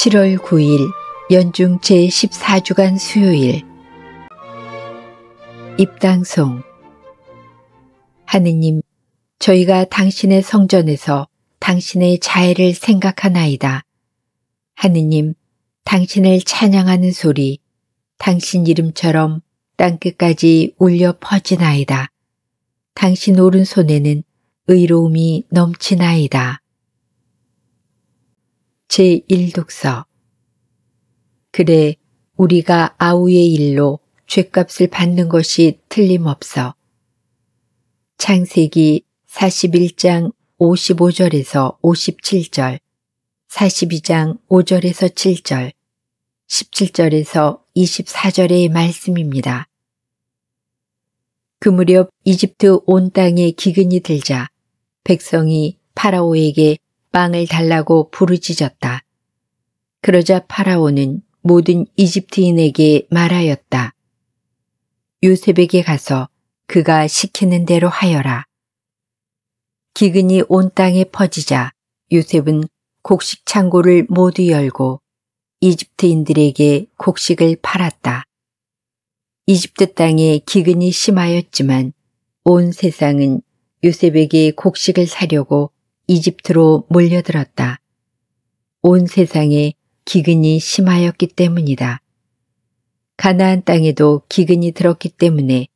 7월 9일 연중 제14주간 수요일 입당송. 하느님, 저희가 당신의 성전에서 당신의 자애를 생각하나이다. 하느님, 당신을 찬양하는 소리, 당신 이름처럼 땅끝까지 울려 퍼지나이다. 당신 오른손에는 의로움이 넘치나이다. 제1독서. 그래, 우리가 아우의 일로 죗값을 받는 것이 틀림없어. 창세기 41장 55절에서 57절, 42장 5절에서 7절, 17절에서 24절의 말씀입니다. 그 무렵 이집트 온 땅에 기근이 들자 백성이 파라오에게 빵을 달라고 부르짖었다. 그러자 파라오는 모든 이집트인에게 말하였다. 요셉에게 가서 그가 시키는 대로 하여라. 기근이 온 땅에 퍼지자 요셉은 곡식 창고를 모두 열고 이집트인들에게 곡식을 팔았다. 이집트 땅에 기근이 심하였지만 온 세상은 요셉에게 곡식을 사려고 이집트로 몰려들었다. 온 세상에 기근이 심하였기 때문이다. 가나안 땅에도 기근이 들었기 때문에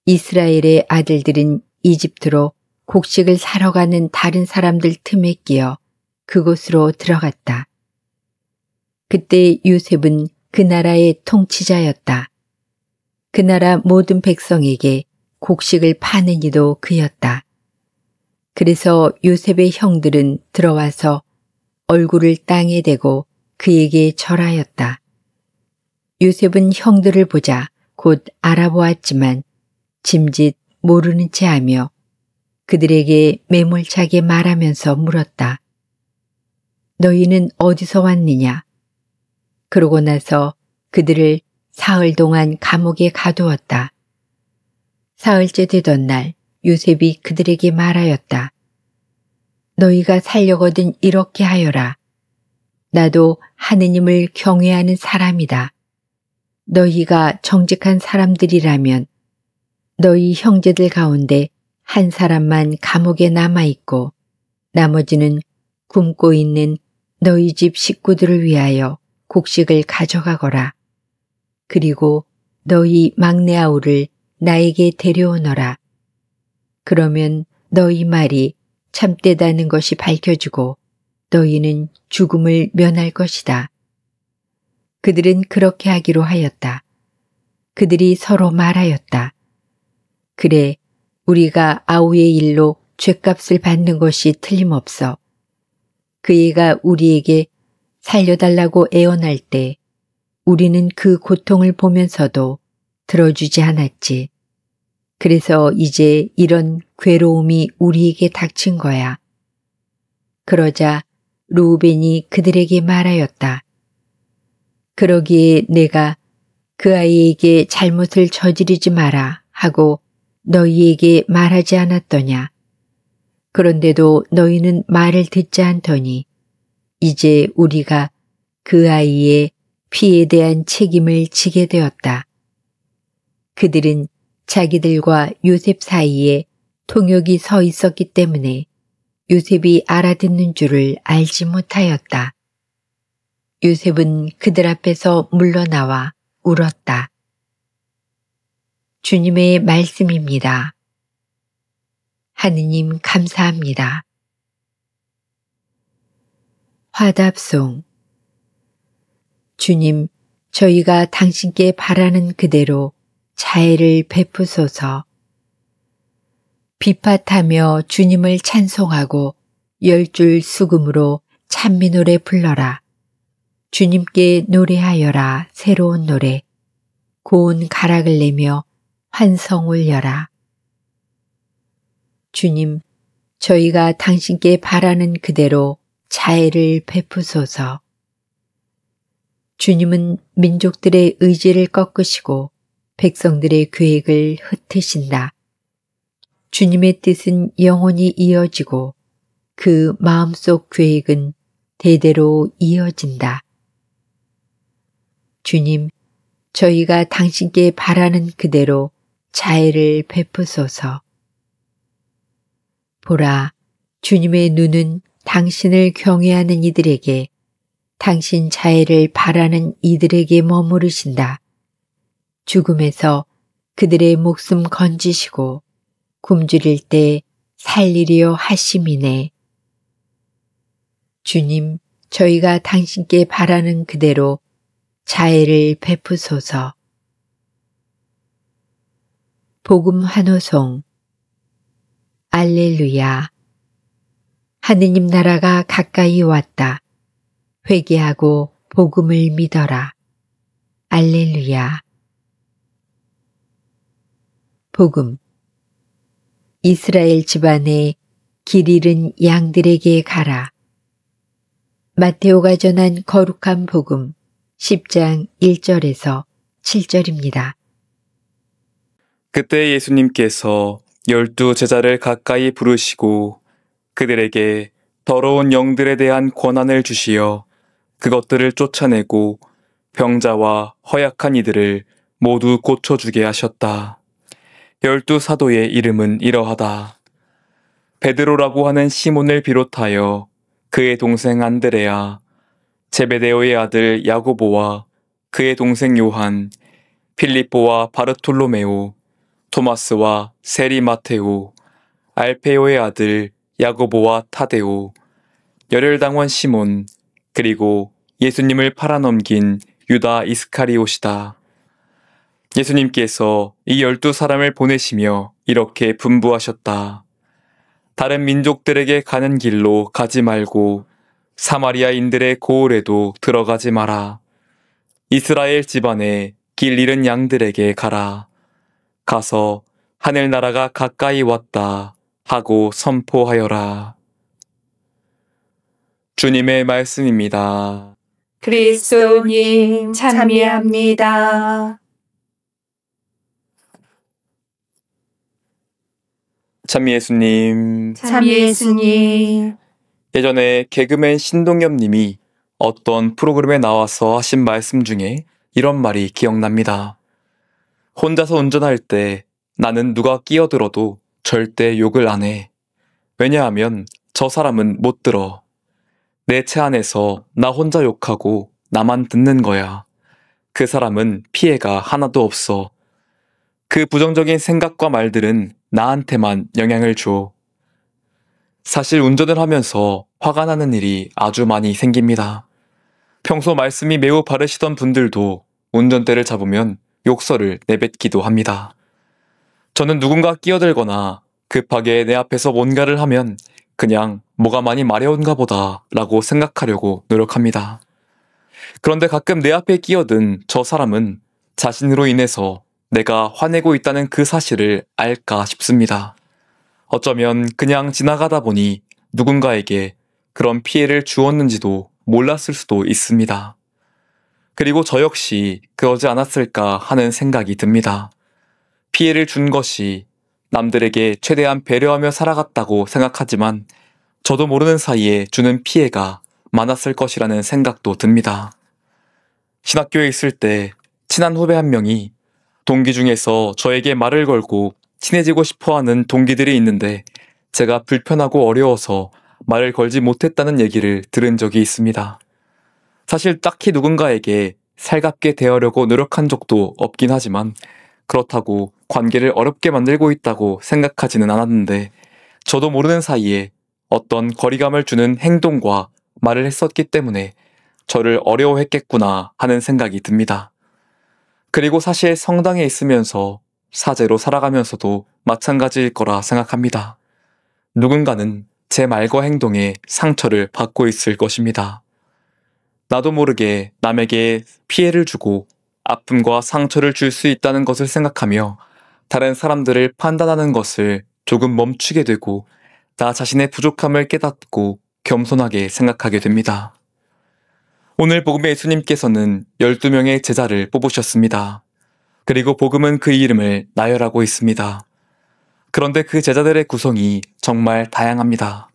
이스라엘의 아들들은 이집트로 곡식을 사러 가는 다른 사람들 틈에 끼어 그곳으로 들어갔다. 그때 요셉은 그 나라의 통치자였다. 그 나라 모든 백성에게 곡식을 파는 이도 그였다. 그래서 요셉의 형들은 들어와서 얼굴을 땅에 대고 그에게 절하였다. 요셉은 형들을 보자 곧 알아보았지만 짐짓 모르는 채 하며 그들에게 매몰차게 말하면서 물었다. 너희는 어디서 왔느냐? 그러고 나서 그들을 사흘 동안 감옥에 가두었다. 사흘째 되던 날 요셉이 그들에게 말하였다. 너희가 살려거든 이렇게 하여라. 나도 하느님을 경외하는 사람이다. 너희가 정직한 사람들이라면 너희 형제들 가운데 한 사람만 감옥에 남아있고 나머지는 굶고 있는 너희 집 식구들을 위하여 곡식을 가져가거라. 그리고 너희 막내 아우를 나에게 데려오너라. 그러면 너희 말이 참되다는 것이 밝혀지고 너희는 죽음을 면할 것이다. 그들은 그렇게 하기로 하였다. 그들이 서로 말하였다. 그래, 우리가 아우의 일로 죗값을 받는 것이 틀림없어. 그 애가 우리에게 살려달라고 애원할 때 우리는 그 고통을 보면서도 들어주지 않았지. 그래서 이제 이런 괴로움이 우리에게 닥친 거야. 그러자 르우벤이 그들에게 말하였다. 그러기에 내가 그 아이에게 잘못을 저지르지 마라 하고 너희에게 말하지 않았더냐. 그런데도 너희는 말을 듣지 않더니 이제 우리가 그 아이의 피에 대한 책임을 지게 되었다. 그들은 자기들과 요셉 사이에 통역이 서 있었기 때문에 요셉이 알아듣는 줄을 알지 못하였다. 요셉은 그들 앞에서 물러나와 울었다. 주님의 말씀입니다. 하느님 감사합니다. 화답송. 주님, 저희가 당신께 바라는 그대로 자애를 베푸소서. 비팟하며 주님을 찬송하고 10줄 수금으로 찬미 노래 불러라. 주님께 노래하여라 새로운 노래. 고운 가락을 내며 환성 울려라. 주님, 저희가 당신께 바라는 그대로 자애를 베푸소서. 주님은 민족들의 의지를 꺾으시고 백성들의 계획을 흩으신다. 주님의 뜻은 영원히 이어지고 그 마음속 계획은 대대로 이어진다. 주님, 저희가 당신께 바라는 그대로 자애를 베푸소서. 보라, 주님의 눈은 당신을 경외하는 이들에게, 당신 자애를 바라는 이들에게 머무르신다. 죽음에서 그들의 목숨 건지시고 굶주릴 때 살리려 하심이네. 주님, 저희가 당신께 바라는 그대로 자애를 베푸소서. 복음 환호송. 알렐루야. 하느님 나라가 가까이 왔다. 회개하고 복음을 믿어라. 알렐루야. 복음. 이스라엘 집안에 길 잃은 양들에게 가라. 마테오가 전한 거룩한 복음 10장 1절에서 7절입니다. 그때 예수님께서 12 제자를 가까이 부르시고 그들에게 더러운 영들에 대한 권한을 주시어 그것들을 쫓아내고 병자와 허약한 이들을 모두 고쳐주게 하셨다. 12 사도의 이름은 이러하다. 베드로라고 하는 시몬을 비롯하여 그의 동생 안드레아, 제베데오의 아들 야고보와 그의 동생 요한, 필립보와 바르톨로메오, 토마스와 세리 마테오, 알페오의 아들 야고보와 타데오, 열혈당원 시몬, 그리고 예수님을 팔아넘긴 유다 이스카리옷이다. 예수님께서 이 12 사람을 보내시며 이렇게 분부하셨다. 다른 민족들에게 가는 길로 가지 말고 사마리아인들의 고을에도 들어가지 마라. 이스라엘 집안에 길 잃은 양들에게 가라. 가서 하늘나라가 가까이 왔다 하고 선포하여라. 주님의 말씀입니다. 그리스도님 참여합니다. 참 예수님. 예수님. 예전에 개그맨 신동엽 님이 어떤 프로그램에 나와서 하신 말씀 중에 이런 말이 기억납니다. 혼자서 운전할 때 나는 누가 끼어들어도 절대 욕을 안 해. 왜냐하면 저 사람은 못 들어. 내 차 안에서 나 혼자 욕하고 나만 듣는 거야. 그 사람은 피해가 하나도 없어. 그 부정적인 생각과 말들은 나한테만 영향을 줘. 사실 운전을 하면서 화가 나는 일이 아주 많이 생깁니다. 평소 말씀이 매우 바르시던 분들도 운전대를 잡으면 욕설을 내뱉기도 합니다. 저는 누군가 끼어들거나 급하게 내 앞에서 뭔가를 하면 그냥 뭐가 많이 마려운가 보다 라고 생각하려고 노력합니다. 그런데 가끔 내 앞에 끼어든 저 사람은 자신으로 인해서 내가 화내고 있다는 그 사실을 알까 싶습니다. 어쩌면 그냥 지나가다 보니 누군가에게 그런 피해를 주었는지도 몰랐을 수도 있습니다. 그리고 저 역시 그러지 않았을까 하는 생각이 듭니다. 피해를 준 것이 남들에게 최대한 배려하며 살아갔다고 생각하지만 저도 모르는 사이에 주는 피해가 많았을 것이라는 생각도 듭니다. 신학교에 있을 때 친한 후배 한 명이 동기 중에서 저에게 말을 걸고 친해지고 싶어하는 동기들이 있는데 제가 불편하고 어려워서 말을 걸지 못했다는 얘기를 들은 적이 있습니다. 사실 딱히 누군가에게 살갑게 대하려고 노력한 적도 없긴 하지만 그렇다고 관계를 어렵게 만들고 있다고 생각하지는 않았는데 저도 모르는 사이에 어떤 거리감을 주는 행동과 말을 했었기 때문에 저를 어려워했겠구나 하는 생각이 듭니다. 그리고 사실 성당에 있으면서 사제로 살아가면서도 마찬가지일 거라 생각합니다. 누군가는 제 말과 행동에 상처를 받고 있을 것입니다. 나도 모르게 남에게 피해를 주고 아픔과 상처를 줄 수 있다는 것을 생각하며 다른 사람들을 판단하는 것을 조금 멈추게 되고 나 자신의 부족함을 깨닫고 겸손하게 생각하게 됩니다. 오늘 복음의 예수님께서는 12명의 제자를 뽑으셨습니다. 그리고 복음은 그 이름을 나열하고 있습니다. 그런데 그 제자들의 구성이 정말 다양합니다.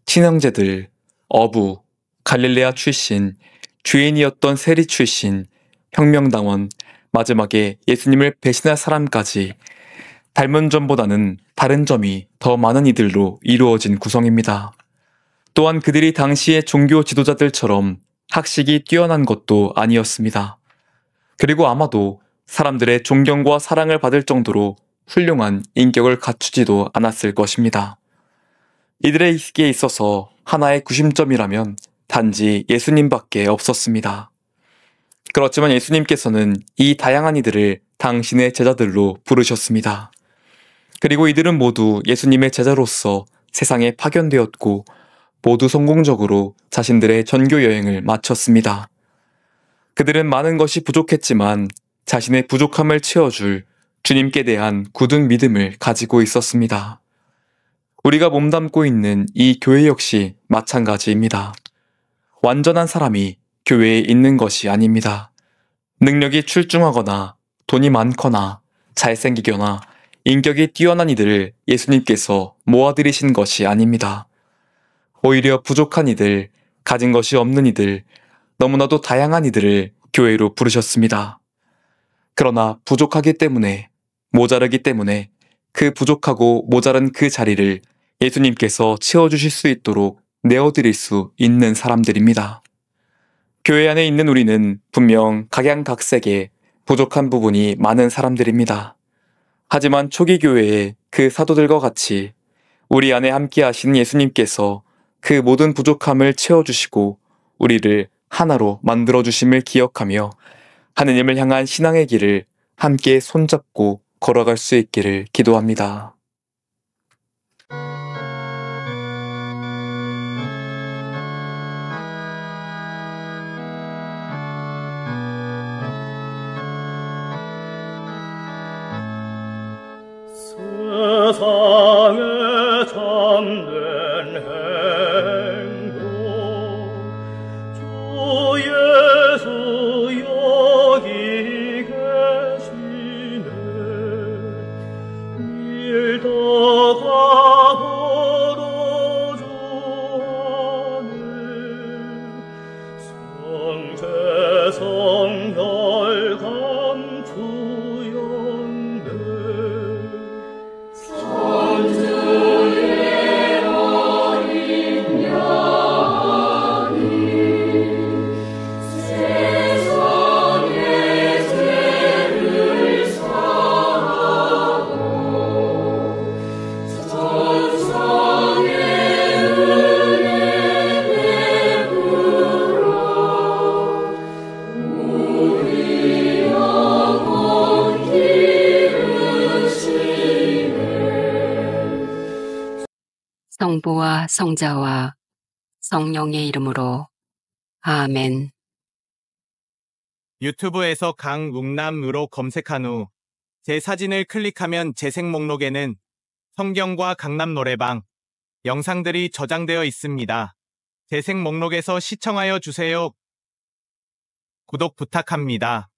친형제들, 어부, 갈릴레아 출신, 죄인이었던 세리 출신, 혁명당원, 마지막에 예수님을 배신할 사람까지 닮은 점보다는 다른 점이 더 많은 이들로 이루어진 구성입니다. 또한 그들이 당시의 종교 지도자들처럼 학식이 뛰어난 것도 아니었습니다. 그리고 아마도 사람들의 존경과 사랑을 받을 정도로 훌륭한 인격을 갖추지도 않았을 것입니다. 이들에게 있어서 하나의 구심점이라면 단지 예수님밖에 없었습니다. 그렇지만 예수님께서는 이 다양한 이들을 당신의 제자들로 부르셨습니다. 그리고 이들은 모두 예수님의 제자로서 세상에 파견되었고 모두 성공적으로 자신들의 전교 여행을 마쳤습니다. 그들은 많은 것이 부족했지만 자신의 부족함을 채워줄 주님께 대한 굳은 믿음을 가지고 있었습니다. 우리가 몸담고 있는 이 교회 역시 마찬가지입니다. 완전한 사람이 교회에 있는 것이 아닙니다. 능력이 출중하거나 돈이 많거나 잘생기거나 인격이 뛰어난 이들을 예수님께서 모아들이신 것이 아닙니다. 오히려 부족한 이들, 가진 것이 없는 이들, 너무나도 다양한 이들을 교회로 부르셨습니다. 그러나 부족하기 때문에, 모자르기 때문에 그 부족하고 모자란 그 자리를 예수님께서 채워주실 수 있도록 내어드릴 수 있는 사람들입니다. 교회 안에 있는 우리는 분명 각양각색의 부족한 부분이 많은 사람들입니다. 하지만 초기 교회의 그 사도들과 같이 우리 안에 함께 하신 예수님께서 그 모든 부족함을 채워주시고 우리를 하나로 만들어주심을 기억하며 하느님을 향한 신앙의 길을 함께 손잡고 걸어갈 수 있기를 기도합니다. 세상에 참된 행복 주 예수 여기 계시네 밀다가 벌어주하네 성제 성혈감 주였네 성부와 성자와 성령의 이름으로 아멘. 유튜브에서 강웅남으로 검색한 후 제 사진을 클릭하면 재생 목록에는 성경과 강남 노래방 영상들이 저장되어 있습니다. 재생 목록에서 시청하여 주세요. 구독 부탁합니다.